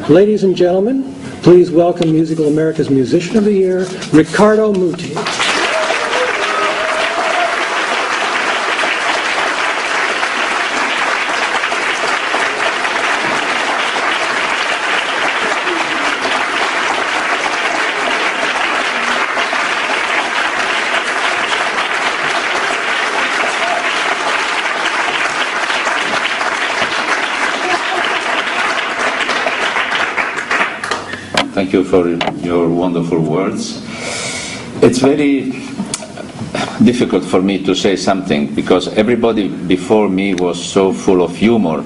Ladies and gentlemen, please welcome Musical America's Musician of the Year, Ricardo Muti. Thank you for your wonderful words. It's very difficult for me to say something because everybody before me was so full of humor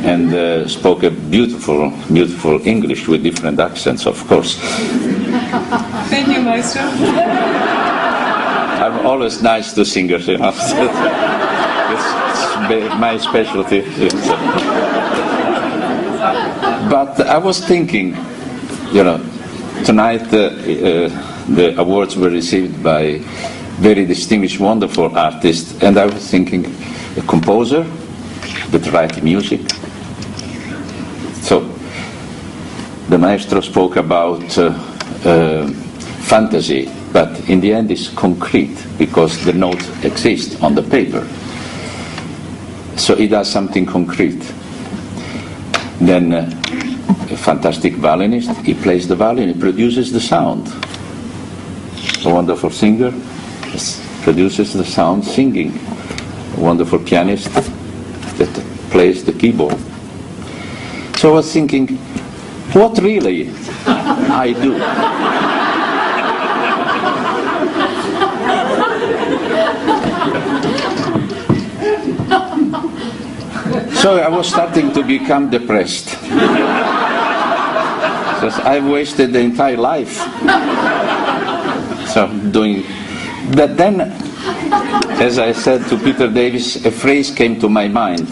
and spoke a beautiful, beautiful English with different accents, of course. Thank you, Maestro. I'm always nice to singers, you know. It's my specialty. But I was thinking, you know, tonight the awards were received by very distinguished, wonderful artists, and I was thinking, a composer that writes music. So, the maestro spoke about fantasy, but in the end it's concrete, because the notes exist on the paper. So he does something concrete. Then a fantastic violinist, he plays the violin, he produces the sound. A wonderful singer produces the sound singing. A wonderful pianist that plays the keyboard. So I was thinking, what really I do? So I was starting to become depressed. I've wasted the entire life. So doing that. Then, as I said to Peter Davis, a phrase came to my mind.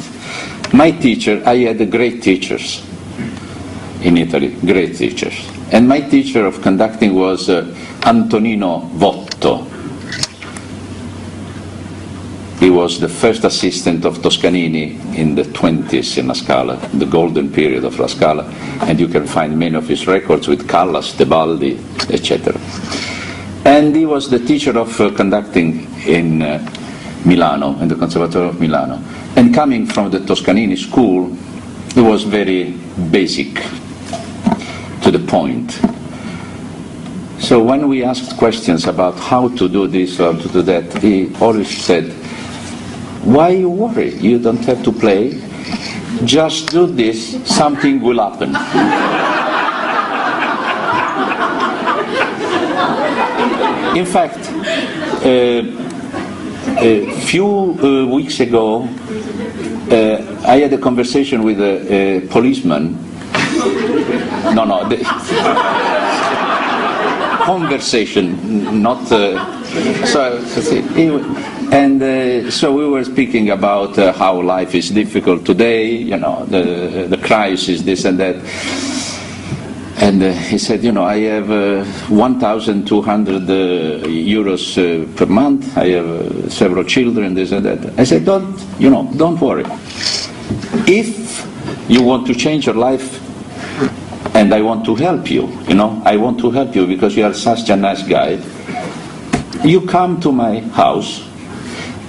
My teacher, I had great teachers in Italy, great teachers. And my teacher of conducting was Antonino Votto. He was the first assistant of Toscanini in the 20s in La Scala, the golden period of La Scala, and you can find many of his records with Callas, Tebaldi, etc. And he was the teacher of conducting in Milano, in the Conservatory of Milano. And coming from the Toscanini school, he was very basic, to the point. So when we asked questions about how to do this or to do that, he always said, why you worry? You don't have to play. Just do this, something will happen. In fact, a few weeks ago, I had a conversation with a policeman. Conversation, not... So we were speaking about how life is difficult today, you know, the crisis, this and that. And he said, you know, I have 1,200 euros per month. I have several children, this and that. I said, don't worry. If you want to change your life, and I want to help you, you know, I want to help you because you are such a nice guy. You come to my house,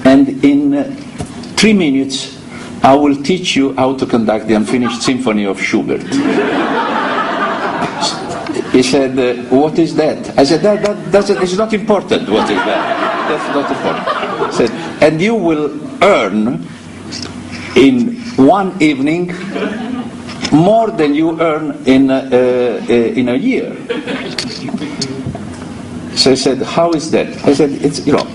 and in 3 minutes, I will teach you how to conduct the Unfinished Symphony of Schubert. He said, what is that? I said, it's not important what is that. That's not important. He said, and you will earn in one evening more than you earn in a year. So I said, how is that? I said, it's, you know,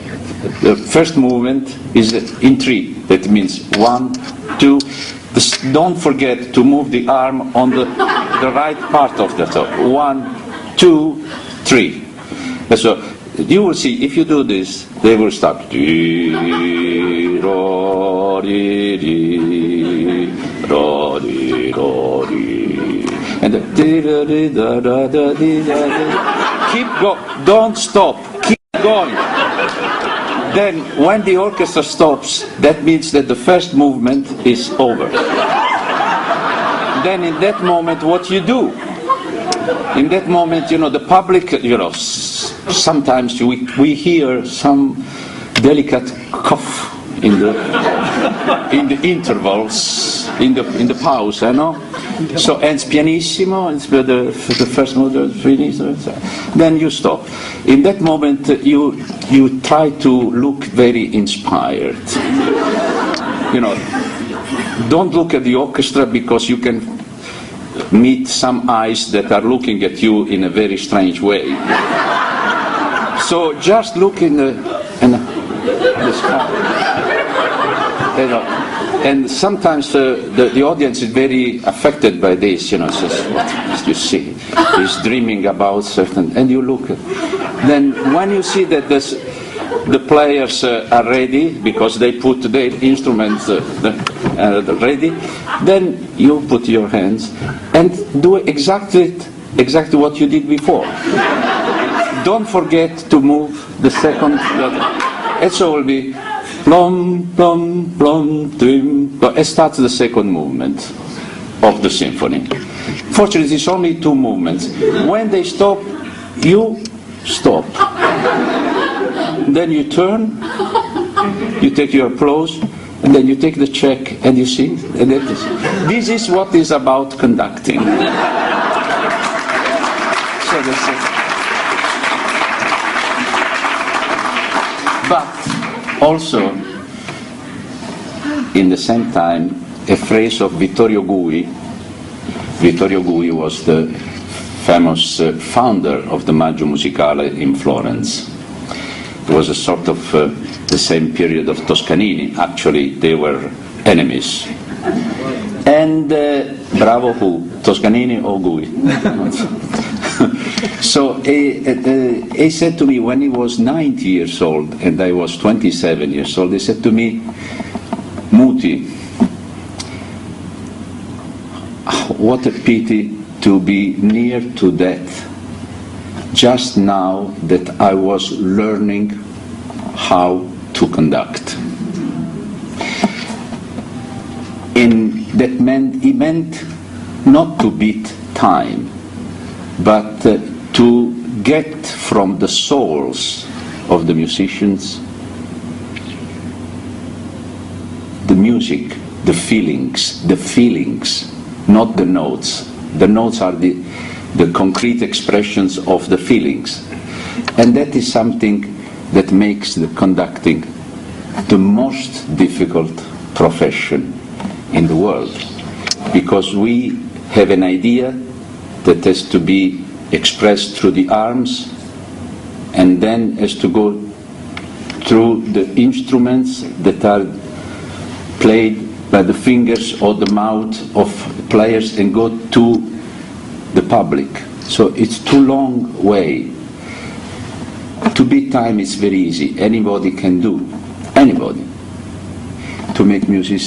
the first movement is in 3. That means 1, 2. Don't forget to move the arm on the right part of the top. 1, 2, 3. And so you will see, if you do this, they will start. And keep going, don't stop, keep going. Then when the orchestra stops, that means that the first movement is over. then in that moment, what you do? In that moment, the public, sometimes we hear some delicate cough in the intervals, in the pause, So ends pianissimo, it's the first movement, then you stop. In that moment, you try to look very inspired. Don't look at the orchestra because you can meet some eyes that are looking at you in a very strange way. So just look in the sky. And sometimes the audience is very affected by this. Says, what you see? He's dreaming about certain, and you look. Then when you see that the players are ready because they put their instruments ready, then you put your hands and do exactly what you did before. Don't forget to move the second. And so it will be plum, plum, plum, tim. It starts the second movement of the symphony. Fortunately, it's only two movements. When they stop, you stop. Then you turn, you take your applause, and then you take the check and you sing. And this is what is about conducting. So that's it. But also, in the same time, a phrase of Vittorio Gui. Vittorio Gui was the famous founder of the Maggio Musicale in Florence. It was a sort of the same period of Toscanini. Actually, they were enemies. And bravo who? Toscanini or Gui? So he said to me when he was 90 years old and I was 27 years old, he said to me, Muti, what a pity to be near to death just now that I was learning how to conduct. He meant not to beat time, but to get from the souls of the musicians the music, the feelings, not the notes. The notes are the concrete expressions of the feelings. And that is something that makes the conducting the most difficult profession in the world. Because we have an idea that has to be expressed through the arms and then has to go through the instruments that are played by the fingers or the mouth of players and go to the public. So it's too long way. To beat time is very easy. Anybody can do. Anybody. To make music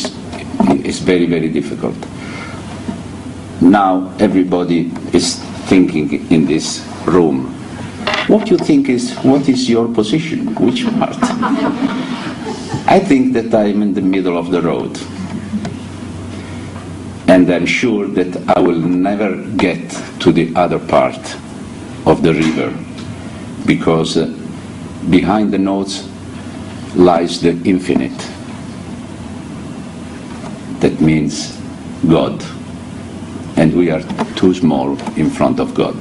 is very, very difficult. Now everybody is thinking in this room, what is your position? Which part? I think that I'm in the middle of the road. And I'm sure that I will never get to the other part of the river, because behind the notes lies the infinite. That means God. And we are too small in front of God.